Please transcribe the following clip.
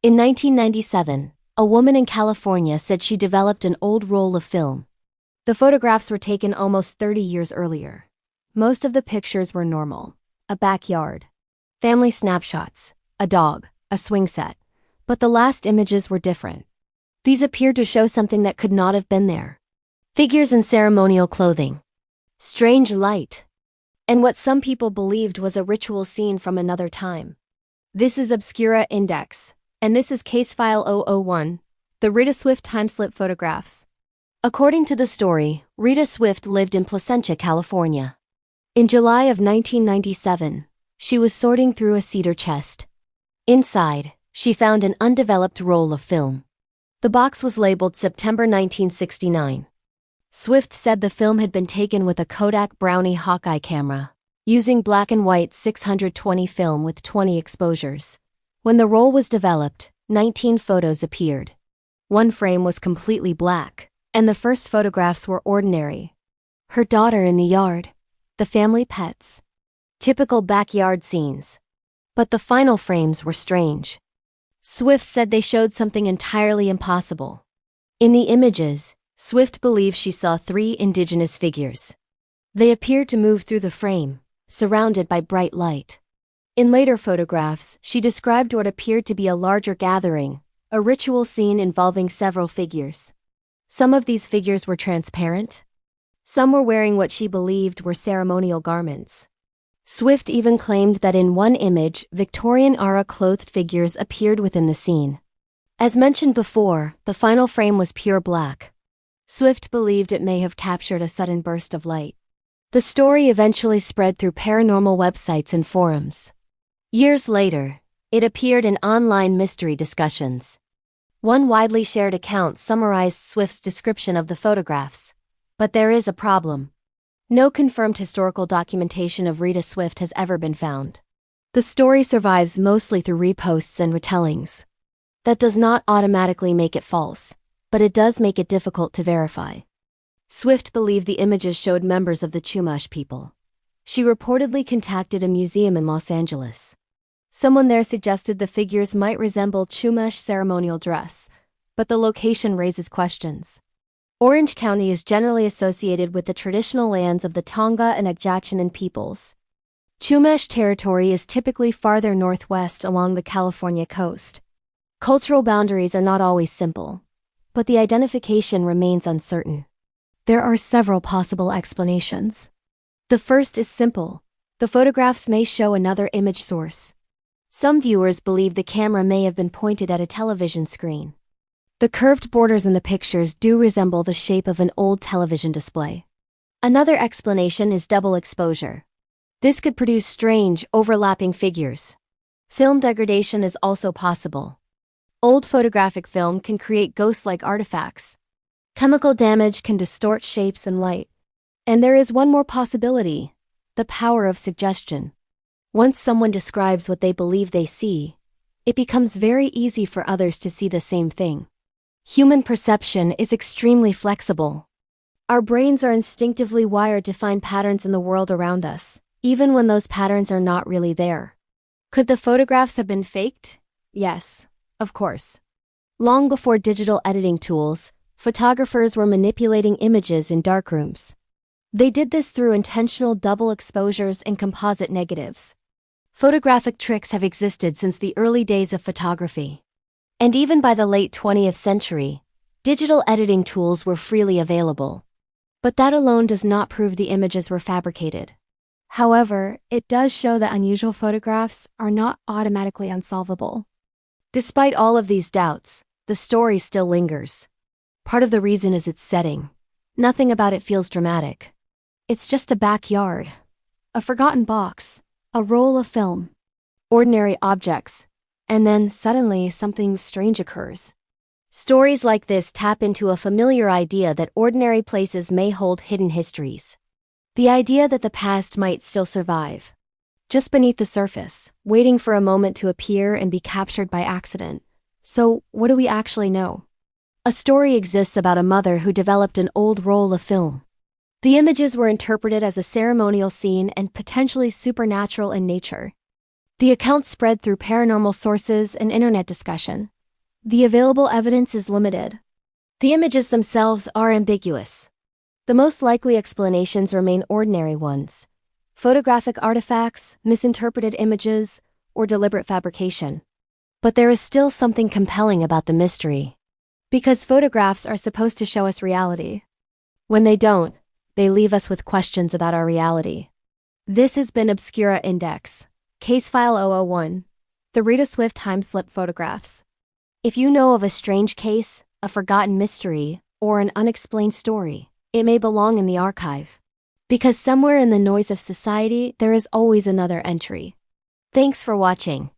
In 1997, a woman in California said she developed an old roll of film. The photographs were taken almost 30 years earlier. Most of the pictures were normal: a backyard, family snapshots, a dog, a swing set. But the last images were different. These appeared to show something that could not have been there. Figures in ceremonial clothing, strange light, and what some people believed was a ritual scene from another time. This is Obscura Index, and this is Case File 001, the Rita Swift Timeslip Photographs. According to the story, Rita Swift lived in Placentia, California. In July of 1997, she was sorting through a cedar chest. Inside, she found an undeveloped roll of film. The box was labeled September 1969. Swift said the film had been taken with a Kodak Brownie Hawkeye camera, using black and white 620 film with 20 exposures. When the roll was developed, 19 photos appeared. One frame was completely black, and the first photographs were ordinary. Her daughter in the yard, the family pets. Typical backyard scenes. But the final frames were strange. Swift said they showed something entirely impossible. In the images, Swift believed she saw 3 indigenous figures. They appeared to move through the frame, surrounded by bright light. In later photographs, she described what appeared to be a larger gathering, a ritual scene involving several figures. Some of these figures were transparent. Some were wearing what she believed were ceremonial garments. Swift even claimed that in one image, Victorian-era clothed figures appeared within the scene. As mentioned before, the final frame was pure black. Swift believed it may have captured a sudden burst of light. The story eventually spread through paranormal websites and forums. Years later, it appeared in online mystery discussions. One widely shared account summarized Swift's description of the photographs. But there is a problem. No confirmed historical documentation of Rita Swift has ever been found. The story survives mostly through reposts and retellings. That does not automatically make it false, but it does make it difficult to verify. Swift believed the images showed members of the Chumash people. She reportedly contacted a museum in Los Angeles. Someone there suggested the figures might resemble Chumash ceremonial dress, but the location raises questions. Orange County is generally associated with the traditional lands of the Tonga and Agjachinan peoples. Chumash territory is typically farther northwest along the California coast. Cultural boundaries are not always simple, but the identification remains uncertain. There are several possible explanations. The first is simple: the photographs may show another image source. Some viewers believe the camera may have been pointed at a television screen. The curved borders in the pictures do resemble the shape of an old television display. Another explanation is double exposure. This could produce strange, overlapping figures. Film degradation is also possible. Old photographic film can create ghost-like artifacts. Chemical damage can distort shapes and light. And there is one more possibility: the power of suggestion. Once someone describes what they believe they see, it becomes very easy for others to see the same thing. Human perception is extremely flexible. Our brains are instinctively wired to find patterns in the world around us, even when those patterns are not really there. Could the photographs have been faked? Yes, of course. Long before digital editing tools, photographers were manipulating images in darkrooms. They did this through intentional double exposures and composite negatives. Photographic tricks have existed since the early days of photography. And even by the late 20th century, digital editing tools were freely available. But that alone does not prove the images were fabricated. However, it does show that unusual photographs are not automatically unsolvable. Despite all of these doubts, the story still lingers. Part of the reason is its setting. Nothing about it feels dramatic. It's just a backyard, a forgotten box, a roll of film, ordinary objects, and then suddenly something strange occurs. Stories like this tap into a familiar idea that ordinary places may hold hidden histories. The idea that the past might still survive, just beneath the surface, waiting for a moment to appear and be captured by accident. So, what do we actually know? A story exists about a mother who developed an old roll of film. The images were interpreted as a ceremonial scene and potentially supernatural in nature. The account spread through paranormal sources and internet discussion. The available evidence is limited. The images themselves are ambiguous. The most likely explanations remain ordinary ones: photographic artifacts, misinterpreted images, or deliberate fabrication. But there is still something compelling about the mystery. Because photographs are supposed to show us reality. When they don't, they leave us with questions about our reality. This has been Obscura Index, Case File 001, the Rita Swift time-slip photographs. If you know of a strange case, a forgotten mystery, or an unexplained story, it may belong in the archive. Because somewhere in the noise of society, there is always another entry. Thanks for watching.